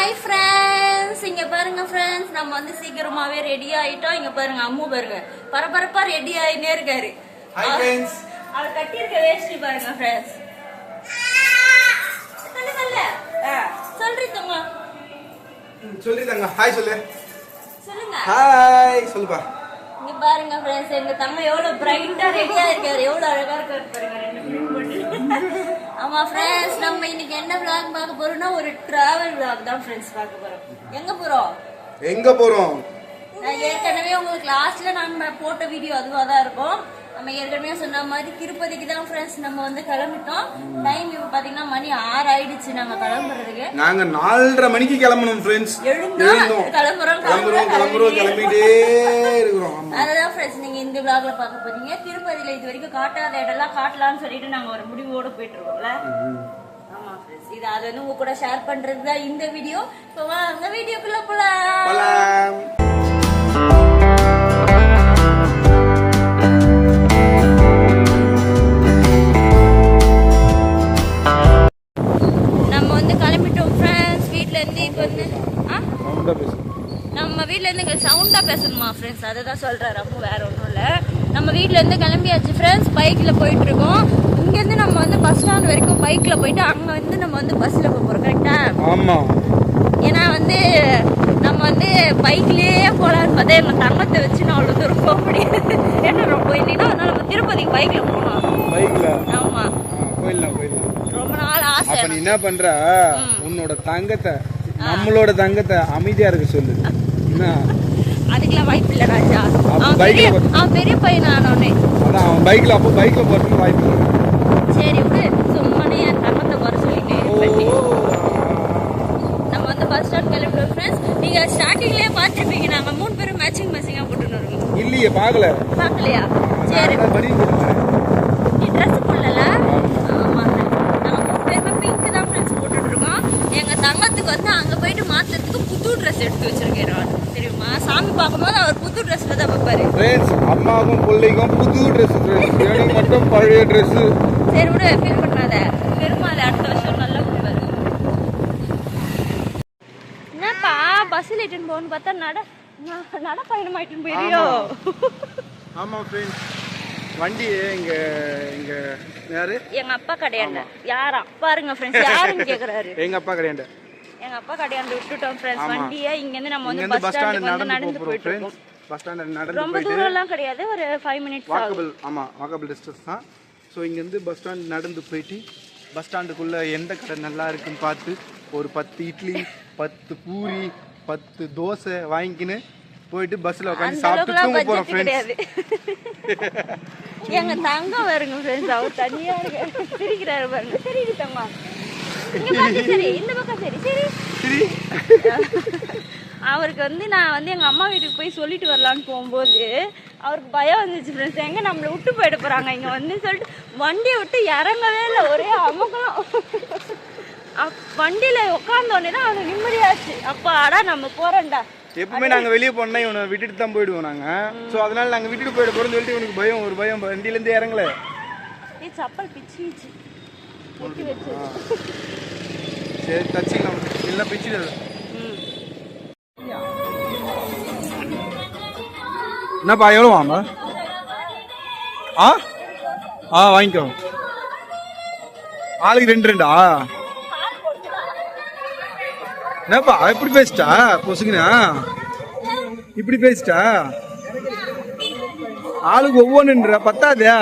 Hi friends, இங்க பாருங்க friends, நம்ம வந்து சீக்கிரமாவே ரெடி ஆயிட்டோம். இங்க பாருங்க அம்மு பாருங்க பரபரப்பா ரெடி ஆயினே இருக்காரு. ஹாய் ஃப்ரெண்ட்ஸ், அவர் கட்டி இருக்க வேஷ்டி பாருங்க ஃப்ரெண்ட்ஸ். சொல்றீங்க சொல்லிட்டாங்க. ஹாய் சொல்லு. சொல்லுங்க. ஹாய் சொல்லுப்பா. இங்க பாருங்க ஃப்ரெண்ட்ஸ், எங்க தங்க எவ்வளவு பிரைட்டா ரெடியா இருக்காரு, எவ்வளவு அழகா இருக்காரு பாருங்க. ஆமா ஃப்ரெண்ட்ஸ், நம்ம இன்னைக்கு என்ன vlog பார்க்க போறோம்னா ஒரு டிராவல் vlog தான் ஃப்ரெண்ட்ஸ் பார்க்க போறோம். எங்க போறோம்? நான் ஏற்கனவே உங்களுக்கு லாஸ்ட்ல நம்ம போட்ட வீடியோ அதுவா தான் இருக்கும். நம்ம ஏற்கனவே சொன்ன மாதிரி திருப்பதிக்கு தான் ஃப்ரெண்ட்ஸ் நம்ம வந்து கிளம்பிட்டோம். டைம் இப்ப பாத்தீங்கன்னா மணி 6 ஆயிடுச்சு நாங்க கிளம்புறதுக்கு. நாங்க 4:30 மணிக்கு கிளம்பணும் ஃப்ரெண்ட்ஸ். எழுந்தோம் கிளம்பிட்டே இருக்கிறோம். அதான் ஃப்ரெண்ட்ஸ் நீங்க இந்த vlogல பார்க்க போறீங்க. திருப்பதியில இது வரைக்கும் காட்டாத இடம்லாம் காட்டலாம்னு சொல்லிட்டு நாங்க ஒரு முடிவோட போயிட்டு இருக்கோம்ல. ஆமா ஃப்ரெண்ட்ஸ், இது அது வந்து உங்க கூட ஷேர் பண்றது தான் இந்த வீடியோ. இப்போ வாங்க வீடியோக்குள்ள போலாம். நம்ம வீட்ல இருந்து சவுண்டா பேசணுமா ஃப்ரெண்ட்ஸ், அதுதான் சொல்றாரு அம்மு, வேற ஒன்றும் இல்லை. நம்ம வீட்ல இருந்து கிளம்பியாச்சு ஃப்ரெண்ட்ஸ், பைக்ல போயிட்டு இருக்கோம். இங்க இருந்து நம்ம வந்து பஸ் ஸ்டாண்ட் வரைக்கும் பைக்ல போயிட்டு அங்க வந்து நம்ம வந்து பஸ்ல போறோம். கரெக்டா? ஆமா. ஏன்னா வந்து நம்ம வந்து பைக்லயே போலான்னு பார்த்தா எங்க தங்கத்தை வச்சு நான் அவ்வளவு தூரம் போக முடியாது. என்ன ரொம்ப போயிருந்தீங்கன்னா அதனால நம்ம திருப்பதிக்கு பைக்ல போனோம். பைக்ல? ஆமா, போயிடலாம். ரொம்ப நாள் ஆசை. நீ என்ன பண்ற, உன்னோட தங்கத்தை நம்மளோட தங்கத்தை அமைதியா இருக்க சொல்லு. அதுக்கெல்லாம் வாய்ப்பு இல்ல ராஜா. அவன் பெரிய பையன் ஆனோடனே அதான் அவன் பைக்ல போறதுக்கு வாய்ப்பு இல்லை. சரி விடு, சும்மானே என் தங்கத்தை குறை சொல்லிட்டு நம்ம வந்து பஸ் ஸ்டாண்ட் கிளம்பிட்டோம் ஃப்ரெண்ட்ஸ். நீங்க ஸ்டார்டிங்லயே பாத்துருப்பீங்க, நாங்க 3 பேரும் மேட்சிங்கா போட்டுன்னு இருக்கோம். இல்லையே, பாக்கலையா? சரி, நீ ட்ரெஸ் போடல? ஆமா, நாங்க 3 பேருமே பிங்க் தான் ஃப்ரெண்ட்ஸ் போட்டுட்டு இருக்கோம். எங்க தங்கத்துக்கு வந்து அங்க போயிட்டு மாத்துறதுக்கு புது ட்ரெஸ் எடுத்து வச்சிருக்கேன் நான், தெரியுமா? சாமி பார்க்கும்போது அவர் புது ட்ரெஸ்ல தான் வைப்பாரு ஃப்ரெண்ட்ஸ். அம்மாவும் பிள்ளைக்கும் புது ட்ரெஸ், எனக்கு மட்டும் பழைய ட்ரெஸ். சரி விடு, ஃபீல் பண்ணாத. பெருமாள் அடுத்த வருஷம் நல்லா கொடுப்பாரு. என்னப்பா பஸ்ல இட்டுன்னு போகணும்னு பார்த்தா நட பயணம் ஆயிட்டுன்னு போயிடுறியோ? ஆமா ஃப்ரெண்ட்ஸ், வண்டி இங்க யாரு? எங்க அப்பா கடையாண்ட. யாரா பாருங்க ஃப்ரெண்ட்ஸ், யாருன்னு கேக்குறாரு. எங்க அப்பா கடையாண்ட. எங்க அப்பா கடையாண்ட விட்டுட்டோம் ஃப்ரெண்ட்ஸ் வண்டியை. இங்க இருந்து நம்ம வந்து பஸ் ஸ்டாண்ட் நடந்து போயிட்டு இருக்கோம். பஸ் ஸ்டாண்ட் நடந்து ரொம்ப தூரம் எல்லாம் கிடையாது, ஒரு 5 மினிட்ஸ் வாக்கபிள். ஆமா, வாக்கபிள் டிஸ்டன்ஸ் தான். ஸோ இங்க இருந்து பஸ் ஸ்டாண்ட் நடந்து போயிட்டு பஸ் ஸ்டாண்டுக்குள்ள எந்த கடை நல்லா இருக்குன்னு பார்த்து ஒரு 10 இட்லி 10 பூரி 10 தோசை வாங்கிக்கின்னு போயிட்டு பஸ்ல உட்காந்து சாப்பிட்டு தூங்க போறோம் ஃப்ரெண்ட்ஸ். எங்க தங்கம் வருங்க ஃப்ரெண்ட்ஸ், அவர் தனியா இருக்கு, சிரிக்கிறாரு பாருங்க. சரி தங்கம், இங்க பாத்து சரி, இந்த பக்கம் சரி சரி. அவருக்கு வந்து நான் வந்து எங்க அம்மா வீட்டுக்கு போய் சொல்லிட்டு வரலான்னு போகும்போது அவருக்கு பயம் வந்துச்சு ஃப்ரெண்ட்ஸ், எங்க நம்மளை விட்டு போயிட போறாங்க இங்க வந்து சொல்லிட்டு வண்டியை விட்டு இறங்கவே இல்லை, ஒரே அமக்கம். வண்டியில உட்கார்ந்தோடனே தான் அவனுக்கு நிம்மதியாச்சு. அப்பா அடா நம்ம போறோம்டா. எப்பவுமே நாங்க வெளியே போனா இவனை விட்டுட்டு தான் போயிடுவோம் நாங்க. ஸோ அதனால நாங்க விட்டுட்டு போயிட போறோம்னு சொல்லிட்டு இவனுக்கு பயம், ஒரு பயம், வண்டியில இருந்து இறங்கல. சப்பல் பிச்சிச்சு வெட்டி வச்சு. சரி தச்சிக்கலாம், இல்லை பிச்சிடல. என்னப்பா எவ்வளோ வாங்க? வாங்கிக்கோ. ஆளுக்கு 2 என்னப்பா இப்படி பேசிட்டா பொசுக்குனா? இப்படி பேசிட்டா ஆளுக்கு ஒவ்வொன்றுன்ற பத்தாதே.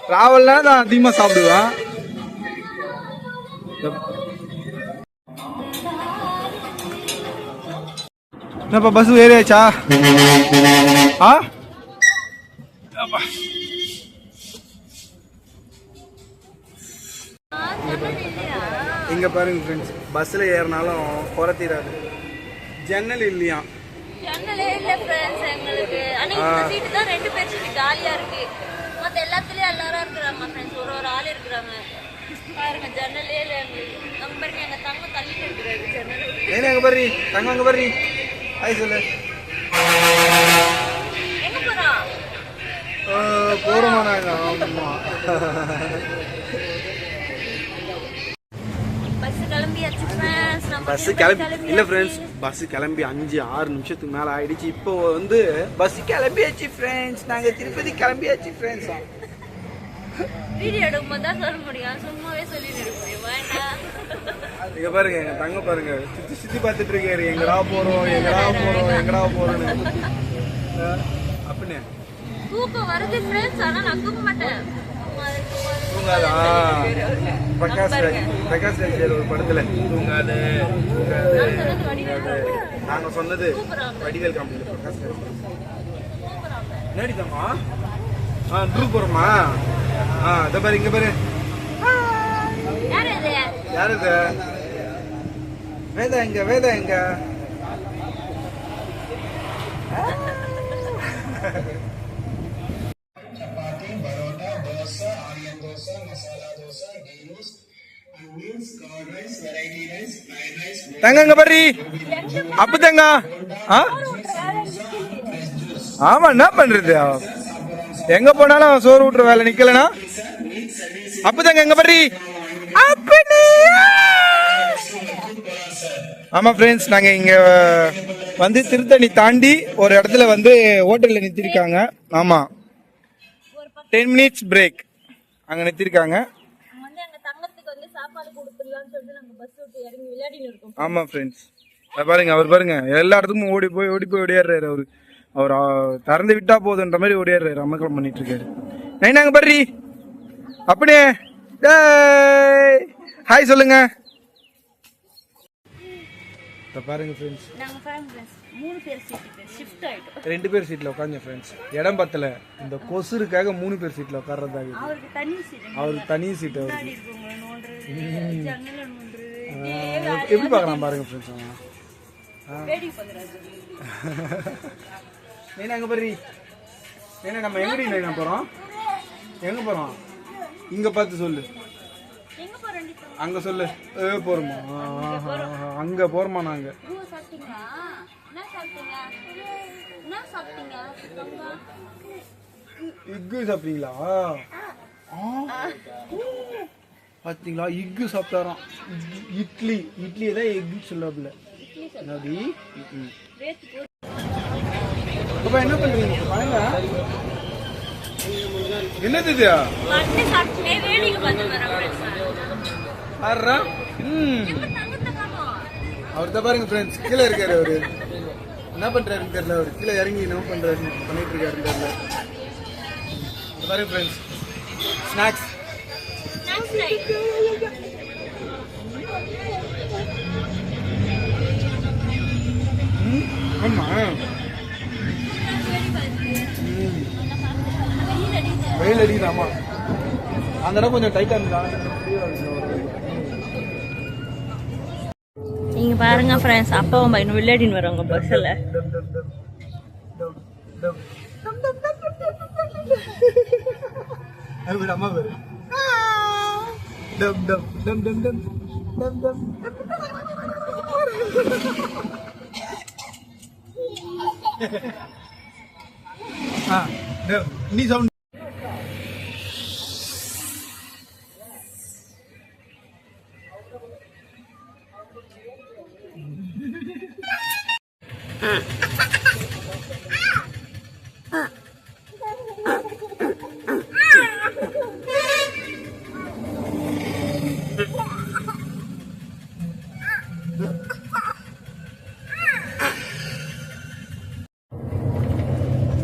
டிராவல்னா தான் அதிகமாக சாப்பிடுவேன். என்னப்பா பஸ் ஏறியாச்சா? இங்க பாருங்க ஃப்ரெண்ட்ஸ், பஸ்ல ஏறினாலும் குறைத்தீராது. ஜன்னல் இல்லையா? ஜன்னலே இல்ல ஃப்ரெண்ட்ஸ் எங்களுக்கு. ஆனா இந்த சீட் தான் 2 பேர் சீட் காலியா இருக்கு. மத்த எல்லாத்துலயும் எல்லாரும் இருக்காங்க ஃப்ரெண்ட்ஸ், ஒரு ஆள் இருக்காங்க. பாருங்க ஜன்னலே இல்ல எங்களுக்கு. நம்ம பாருங்க எங்க தங்கம் தள்ளிட்டு இருக்காரு ஜன்னல். ஏனே அங்க பாரு தங்கம், அங்க பாரு. ஹாய் சொல்லு. எங்க போறோம்? போறோமா நாங்க? ஆமா. பஸ் கிளம்பி இல்லை ஃப்ரெண்ட்ஸ், பஸ் கிளம்பி 5-6 நிமிஷத்துக்கு மேலே ஆயிடுச்சு. இப்போ வந்து பஸ் கிளம்பியாச்சு ஃப்ரெண்ட்ஸ், நாங்கள் திருப்பதி கிளம்பியாச்சு ஃப்ரெண்ட்ஸ். வீடியோ எடுக்கும்போது தான் சொல்ல முடியும், சும்மாவே சொல்லிட்டு இருக்க முடியும். வேண்டாம். இங்க பாருங்க, எங்க தங்க பாருங்க, சுத்தி சுத்தி பார்த்துட்டு இருக்காரு, எங்கடா போறோம் எங்கடா போறோம்னு. அப்படின்னு தூக்கம் வருது ஃப்ரெண்ட்ஸ், ஆனா நான் தூங்க மாட்டேன். தூங்காதா? பிரகாஷ் ராஜ் ஒரு படத்துல தூங்காது. நாங்க சொன்னது வடிவேல் காமெடி. பிரகாஷ் ராஜ் நேடிதாமா ட்ரூ போறோமா? இத பாரு, இங்க பாரு. யாரு இது? வேதா எங்க? தங்க பாரு. அப்ப தங்க ஆமா, என்ன பண்றது? எங்க போனாலும் சோறு ஊட்டுற வேலை நிக்கலனா அப்பதாங்க எங்க பாரு. ஆமா ஃப்ரெண்ட்ஸ், நாங்க இங்க வந்து திருத்தணி தாண்டி ஒரு இடத்துல வந்து ஹோட்டல்ல நிறுத்திருக்காங்க. ஆமா, 10 மினிட்ஸ் பிரேக் அங்க நிறுத்திருக்காங்க. ஆமா ஃப்ரெண்ட்ஸ், பாருங்க, அவர் பாருங்க எல்லா இடத்துக்கும் ஓடி போய் ஓடியாடுறாரு. அவர் திறந்து விட்டா போதுன்ற மாதிரி ஓடியாடுறாரு, அமக்கலம் பண்ணிட்டு இருக்காரு. நைனாங்க பாரு. அப்படியே ஹாய் சொல்லுங்க. பாருங்க ஃப்ரெண்ட்ஸ், நாங்க ஃபேமிலி 3 பேர் சீட் ஷிஃப்ட் ஆயிட்டோம். 2 பேர் சீட்ல உட்கார்ந்து ஃப்ரெண்ட்ஸ், இடம் பத்தல. இந்த கொசுருக்காக 3 பேர் சீட்ல உட்கார்றதாக. அவருக்கு தனி சீட் எப்படி பார்க்கலாம் பாருங்க ஃப்ரெண்ட்ஸ். அங்க பாரு. ஏன்னா நம்ம எங்கடி நான் போறோம்? எங்க போறோம்? இங்க பார்த்து சொல்லு. அங்க சொல்லு. போறோமா? அங்க போறோமா? நாங்க இக்கு சாப்பிட்டீங்களா? பாத்தீங்களா, இக்கு சாப்பிட்டாராம். இட்லி தான் எக்கு சொல்லல. என்ன பண்றீங்க? என்னது இது? அவர் தான் பாருங்க ஃப்ரெண்ட்ஸ், கீழே இருக்காரு. அவரு என்ன பண்றாருன்னு தெரியல. அவர் கீழே இறங்கி என்ன பண்ணிட்டு இருக்காருன்னு தெரியல. பாருங்க ஃப்ரெண்ட்ஸ், ஸ்நாக்ஸ். ஆமா, வெயில் அடிக்குதாமா? அந்த இடம் கொஞ்சம் டைட்டா இருந்தா. நீங்க பாருங்க ஃப்ரெண்ட்ஸ், அப்பாவும் பையனும் விளையாடின்னு வராங்க பஸ்ல. அம்மா பேரு டம் டம் டம் டம் டம் டம் டம். நீ சவுண்ட்.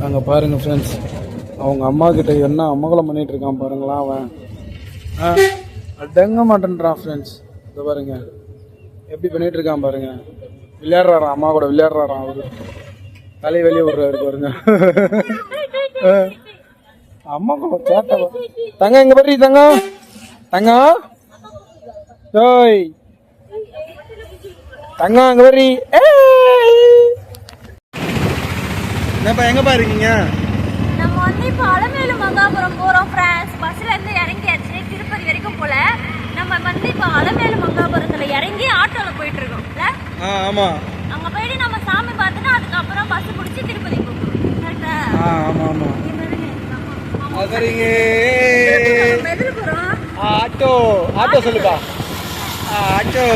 அங்கே பாருங்க ஃப்ரெண்ட்ஸ், அவங்க அம்மா கிட்ட என்ன அமகலம் பண்ணிட்டு இருக்கான் பாருங்களா. அவன் அடங்க மாட்டேன்றான் ஃப்ரெண்ட்ஸ். இதை பாருங்க எப்படி பண்ணிட்டு இருக்கான் பாருங்க. விளையாடுறாராம், அம்மா கூட விளையாடுறாராம். அவரு தலை வெளியே விடுறாரு பாருங்க. அம்மா கூட கேட்ட தங்க எங்க பாரு. தங்க டோய் தங்க அங்க பாரு. என்னப்பா எங்கப்பா இருக்கீங்க? நம்ம வந்து இப்போ அலமேலு மங்காபுரம் போறோம் ஃப்ரெண்ட்ஸ். பஸ்ல இருந்து இறங்கியாச்சு, திருப்பதி வரைக்கும் போல. நம்ம வந்து இப்போ அலமேலு மங்காபுரத்துல இறங்கி ஆட்டோல போயிட்டு இருக்கோம்ல. ஆமா, அங்க போயிட்டு நம்ம சாமி பார்த்துட்டு அதுக்கப்புறம் பஸ் பிடிச்சி திருப்பதி போகணும். கரெக்டா? ஆமா ஆமா. அதரிங்க எதுல போறோம்? ஆட்டோ சொல்லுப்பா. ஆட்டோ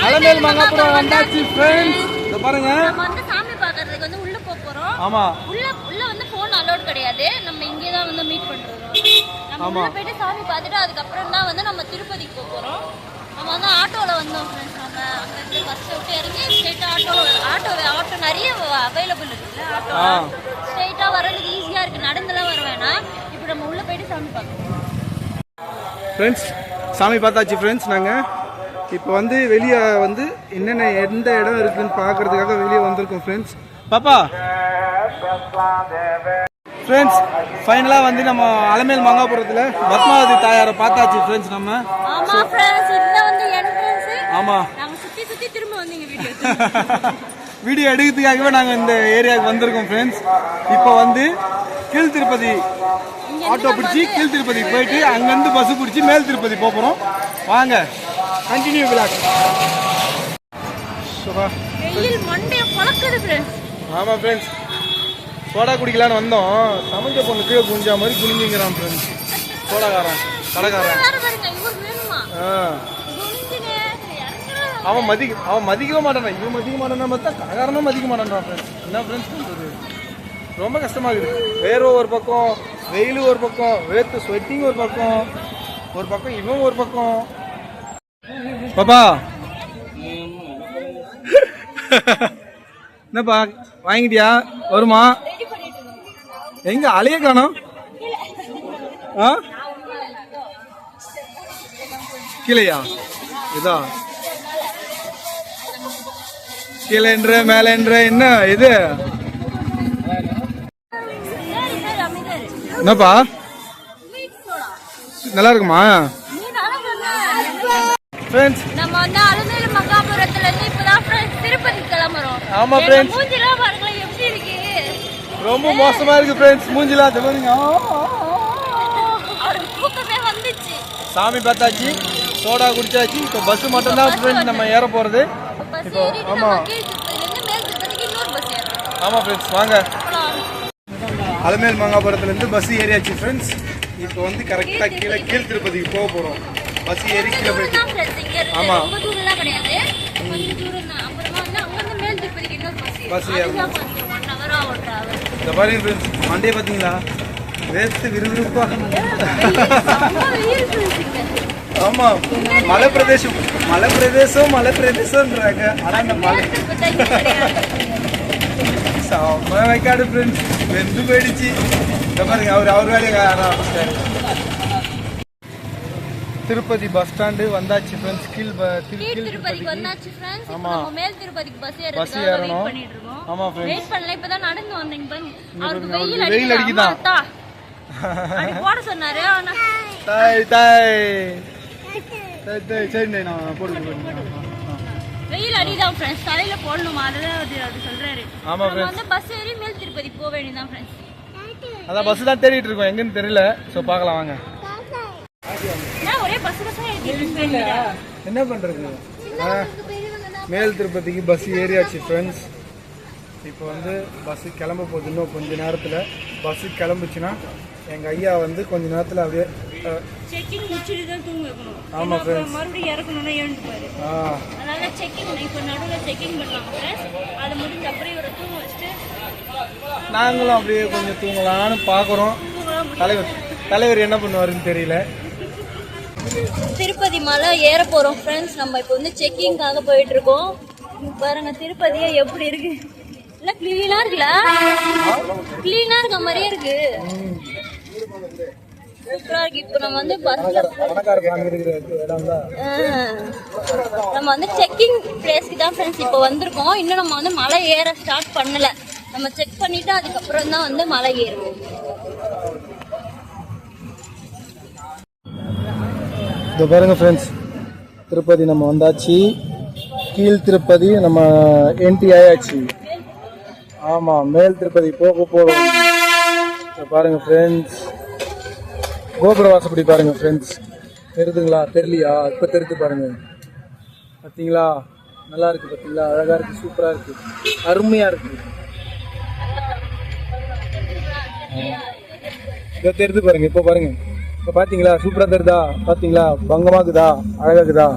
அலமேல் மங்காபுரம் வந்தாச்சு ஃப்ரெண்ட்ஸ். இத பாருங்க. நம்ம வந்து சாமி பார்க்கிறதுக்கு வந்து உள்ள போறோம். ஆமா. உள்ள வந்து போன் அலோட் கிடையாது. நம்ம இங்கே தான் வந்து மீட் பண்றோம். நம்ம உள்ள போயிட்டு சாமி பார்த்துட்டு அதுக்கு அப்புறம் தான் வந்து நம்ம திருப்பதிக்கு போறோம். நம்ம வந்து ஆட்டோல வந்தோம் ஃப்ரெண்ட்ஸ். நம்ம அங்க இருந்து பஸ் விட்டு இறங்கி ஸ்ட்ரைட்டா ஆட்டோ நிறைய அவைலபிள் இருக்குல்ல. ஆட்டோ ஸ்ட்ரைட்டா வரதுக்கு ஈஸியா இருக்கு. நடந்துலாம் வர வேணாம். இப்போ நம்ம உள்ள போயிட்டு சாமி பார்க்கணும் ஃப்ரெண்ட்ஸ். சாமி பார்த்தாச்சு ஃப்ரெண்ட்ஸ். நாங்கள் இப்போ வந்து வெளியே வந்து என்னென்ன எந்த இடம் இருக்குன்னு பார்க்கறதுக்காக வெளியே வந்திருக்கோம் ஃப்ரெண்ட்ஸ். பாப்பா ஃப்ரெண்ட்ஸ், ஃபைனலாக வந்து நம்ம அலமேல் மங்காபுரத்தில் பத்மாவதி தாயாரை பார்த்தாச்சு ஃப்ரெண்ட்ஸ். நம்ம ஆமா ஃப்ரெண்ட்ஸ், இதுதான் வந்து என்ட்ரன்ஸ். ஆமா, நாங்க சுத்தி திரும்ப வந்தீங்க வீடியோ வீடியோ எடுக்கிறதுக்காகவே நாங்கள் இந்த ஏரியாவுக்கு வந்திருக்கோம் ஃப்ரெண்ட்ஸ். இப்போ வந்து கீழ் திருப்பதி ஆட்டோ பிடிச்சி கீழ் திருப்பதி போயிட்டு அங்கேருந்து பஸ் பிடிச்சி மேல் திருப்பதி போகிறோம். வாங்க கண்டினியூ விளாக். வெயில் மண்டைய பழக்குது ஃப்ரெண்ட்ஸ். ஆமாம் ஃப்ரெண்ட்ஸ், சோடா குடிக்கலான்னு வந்தோம். சமைச்ச பொண்ணு கீழே குஞ்சா மாதிரி குனிஞ்சிங்கிறான் ஃப்ரெண்ட்ஸ். சோடாக்காரன் கடைக்காரன். அவன் மதிக்கவே மாட்டான். இவன் மதிக்க மாட்டான், பார்த்தா கடைக்காரனும் மதிக்க மாட்டான் ஃப்ரெண்ட்ஸ். என்ன ஃப்ரெண்ட்ஸ் பண்ணுறது, ரொம்ப கஷ்டமாக இருக்குது. வேர்வை ஒரு பக்கம், வெயில் ஒரு பக்கம், வேர்த்து ஸ்வெட்டிங் ஒரு பக்கம் இவன் ஒரு பக்கம். பாப்பா என்னப்பா வாங்கிட்டியா? வருமா? எங்க அலைய காணோம்? கீழையா? இதா கீழேன்ற மேலேன்ற என்ன இது? என்னப்பா நல்லா இருக்குமா ஃப்ரெண்ட்ஸ்? நம்ம வந்து அலமேலு மங்காபுரத்துல இருந்து இப்பதான் ஃப்ரெண்ட்ஸ் திருப்பதி கிளம்புறோம். ஆமா ஃப்ரெண்ட்ஸ், மூஞ்சிலாம் பாருங்க எப்படி இருக்கு. ரொம்ப மோசமா இருக்கு ஃப்ரெண்ட்ஸ். மூஞ்சிலாம் பாருங்க. அவருக்கு தூக்கமே வந்துச்சு. சாமி பார்த்தாச்சு, சோடா குடிச்சாச்சு. இப்போ பஸ் மட்டும் தான் ஃப்ரெண்ட்ஸ் நம்ம ஏற போறது. இப்போ ஆமா ஆமா ஃப்ரெண்ட்ஸ், வாங்க. அலமேல் மங்காபுரத்துலேருந்து பஸ் ஏறியாச்சு ஃப்ரெண்ட்ஸ். இப்போ வந்து கரெக்டாக கீழ் திருப்பதிக்கு போக போகிறோம். பஸ் ஏறி கீழே போயிட்டு ஆமா பஸ் ஏறணும். இந்த பாருங்க ஃப்ரெண்ட்ஸ், மண்டே பார்த்தீங்களா வேர்த்து விறுவிறுப்பா. ஆமா, மலை பிரதேசம்ன்றாங்க. ஆனால் அந்த மலை செம்ம வைக்காடு ஃப்ரெண்ட்ஸ், வெந்து போயிடுச்சு. இந்த பாருங்க, அவர் வேலையை ஆரம்பிச்சிட்டாரு. திருப்பதி பஸ் ஸ்டாண்டு வந்தாச்சு ஃப்ரெண்ட்ஸ். கீழ் திருப்பதிக்கு வந்தாச்சு ஃப்ரெண்ட்ஸ். ஆமா, மேல் திருப்பதிக்கு பஸ் ஏறணும். ஆமா ஃப்ரெண்ட்ஸ், வெயிட் பண்ணல. இப்பதான் நடந்து வந்தீங்க பாருங்க. அவருக்கு வெயில் அடிக்குதான். அப்படி போட சொன்னாரு. சரி நான் போடுங்க. வெயில் அடிதான் ஃப்ரெண்ட்ஸ், தலையில போடணுமா அதுதான் அது சொல்றாரு. ஆமா ஃப்ரெண்ட்ஸ், வந்து பஸ் ஏறி மேல் திருப்பதி போக வேண்டியதான் ஃப்ரெண்ட்ஸ். அதான் பஸ் தான் தேடிட்டு இருக்கோம், எங்கன்னு தெரியல. சோ பார்க்கலாம் வாங்க. ஒரே பஸ் என்ன பண்றது, மேல் திருப்பதிக்கு பஸ் ஏறியாச்சு ஃப்ரெண்ட்ஸ். இப்போ வந்து பஸ் கிளம்ப போகுது. இன்னும் கொஞ்ச நேரத்தில் பஸ் கிளம்புச்சுன்னா எங்கள் ஐயா வந்து கொஞ்ச நேரத்தில் அப்படியே செக்கிங் முடிச்சிட்டு தான் தூங்க வைக்கணும். ஆமா ஃப்ரெண்ட்ஸ், மறுபடியும் இறக்கணும்னா எழுந்துப்பாரு. அதனால செக்கிங் இப்போ நடுவில் செக்கிங் பண்ணலாம் ஃப்ரெண்ட்ஸ். அது முடிஞ்ச அப்புறம் இவரை தூங்க வச்சுட்டு நாங்களும் அப்படியே கொஞ்சம் தூங்கலான்னு பார்க்குறோம். தலைவர் என்ன பண்ணுவாருன்னு தெரியல. திருப்பதி மலை ஏற போறோம் ஃப்ரெண்ட்ஸ். நம்ம இப்போ வந்து செக்கிங்காக போயிட்டு இருக்கோம். பாருங்க திருப்பதியே எப்படி இருக்கு. இல்ல கிளீனா இருக்குல்ல, கிளீனா இருக்க மாதிரியே இருக்கு. சூப்பரா இருக்கு. இப்போ நம்ம வந்து பஸ்ல நம்ம வந்து செக்கிங் பிளேஸ்க்கு தான் ஃப்ரெண்ட்ஸ் இப்போ வந்திருக்கோம். இன்னும் நம்ம வந்து மலை ஏற ஸ்டார்ட் பண்ணல. நம்ம செக் பண்ணிட்டு அதுக்கப்புறம் தான் வந்து மலை ஏறுவோம். இதை பாருங்க ஃப்ரெண்ட்ஸ், திருப்பதி நம்ம வந்தாச்சு. கீழ் திருப்பதி நம்ம என்ட்ரி ஆயாச்சு. ஆமாம், மேல் திருப்பதி போக போகிறோம். இதை பாருங்க ஃப்ரெண்ட்ஸ், கோபுர வாசப்படி பாருங்க ஃப்ரெண்ட்ஸ். தெரியுதுங்களா? தெரியலையா? இப்போ தெரிஞ்சு பாருங்க. பார்த்தீங்களா? நல்லா இருக்கு. பார்த்தீங்களா? அழகாக இருக்கு, சூப்பராக இருக்கு, அருமையாக இருக்கு. இதை தெரிஞ்சு பாருங்க. இப்போ பாருங்க, இப்போ பார்த்தீங்களா? சூப்பராக தெரியுதா? பார்த்தீங்களா? பங்கமாக்குதா? அழகாக்குதா?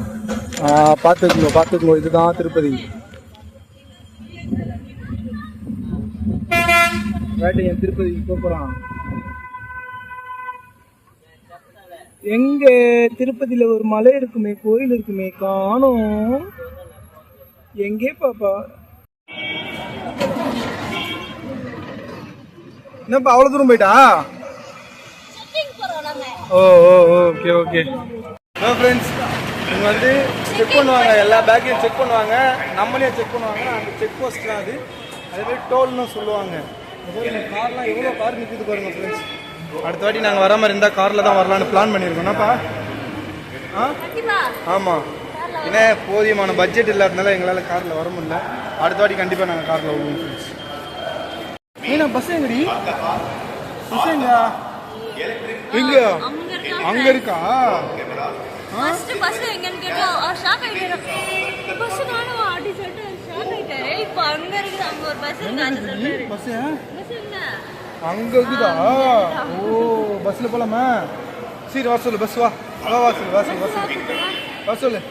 பார்த்துக்குங்க இதுதான் திருப்பதி. வேட்டையன் திருப்பதிக்கு போறான். எங்க திருப்பதியில ஒரு மலை இருக்குமே, கோயில் இருக்குமே, காணோம். எங்கே பாப்பா? என்னப்பா அவ்வளோ தூரம் போயிட்டா? Okay okay. ஃப்ரெண்ட்ஸ் இங்கே வந்து செக் பண்ணுவாங்க, எல்லா பேக்கையும் செக் பண்ணுவாங்க, நம்மளே செக் பண்ணுவாங்க. அந்த செக் போஸ்ட் தான் அது. அதே மாதிரி டோல்னு சொல்லுவாங்க. கார்லாம் எவ்வளோ கார் நிற்குது பாருங்க ஃப்ரெண்ட்ஸ். அடுத்த வாட்டி நாங்கள் வர மாதிரி இருந்தால் காரில் தான் வரலான்னு பிளான் பண்ணியிருக்கோம்னாப்பா. ஆமாம், ஏன்னா போதியமான பட்ஜெட் இல்லாதனால எங்களால் காரில் வர முடியல. அடுத்த வாட்டி கண்டிப்பாக நாங்கள் காரில் வருவோம் ஃப்ரெண்ட்ஸ். ஏன்னா பஸ் எங்கடி? பஸ் எங்க? எங்க? அங்க இருக்கா? ஃபர்ஸ்ட் பஸ் எங்கன்னு கேட்டா ஷாக் ஆயிட்டேன். பஸ் காணோம் அப்படி சொல்லிட்டு ஷாக் ஆயிட்டாரு. இப்போ அங்க இருக்குது, அங்க ஒரு பஸ் இருக்கு. அது சொல்றாரு பஸ் எங்க அங்க இருக்குதா? ஓ பஸ்ல போலாமா? சரி வா சொல்லு, பஸ் வா வா வா சொல்லு, வா சொல்லு, வா சொல்லு, வா சொல்லு.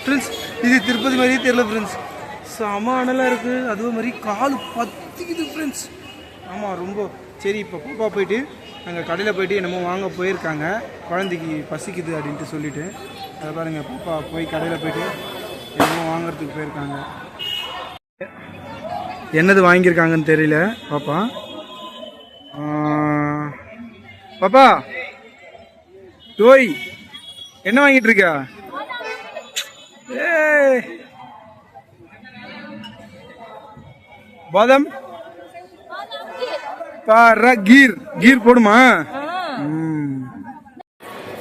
ஃப்ரெண்ட்ஸ் இது திருப்பதி மாதிரியே தெரியல ஃப்ரெண்ட்ஸ். செம அனலாக இருக்குது. அதுவும் மாதிரி கால் பத்திக்குது ஃப்ரெண்ட்ஸ். ஆமாம் ரொம்ப. சரி இப்போ பாப்பா போயிட்டு நாங்கள் கடையில் போயிட்டு என்னமோ வாங்க போயிருக்காங்க, குழந்தைக்கு பசிக்குது அப்படின்ட்டு சொல்லிவிட்டு. அதை பாருங்கள், பாப்பா போய் கடையில் போயிட்டு என்னமோ வாங்கிறதுக்கு போயிருக்காங்க. என்னது வாங்கியிருக்காங்கன்னு தெரியல பாப்பா. பாப்பா டோய் என்ன வாங்கிட்டு இருக்க? பாதம் கீர் கீர் போடுமா?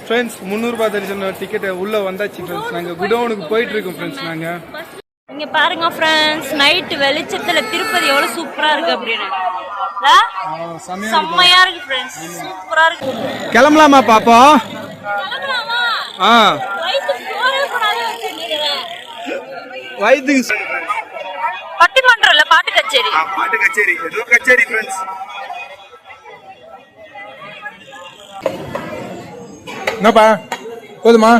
ஃப்ரெண்ட்ஸ் 300 ரூபாய் தரிசன டிக்கெட் உள்ள வந்தாச்சு ஃப்ரெண்ட்ஸ். நாங்கள் குடோனுக்கு போயிட்டு இருக்கோம் ஃப்ரெண்ட்ஸ். நாங்கள் இங்க பாருங்க ஃப்ரெண்ட்ஸ், நைட் வெளிச்சத்துல திருப்பதி எவ்வளவு சூப்பரா இருக்கு அப்படின்னு. செம்மையா இருக்கு ஃப்ரெண்ட்ஸ், சூப்பரா இருக்கு. கிளம்பலாமா பாப்பா? வயதுக்கு பட்டிமன்றம்ல பாட்டு கச்சேரி. பாட்டு கச்சேரி, ஏதோ கச்சேரி ஃப்ரெண்ட்ஸ். என்னப்பா போதுமா?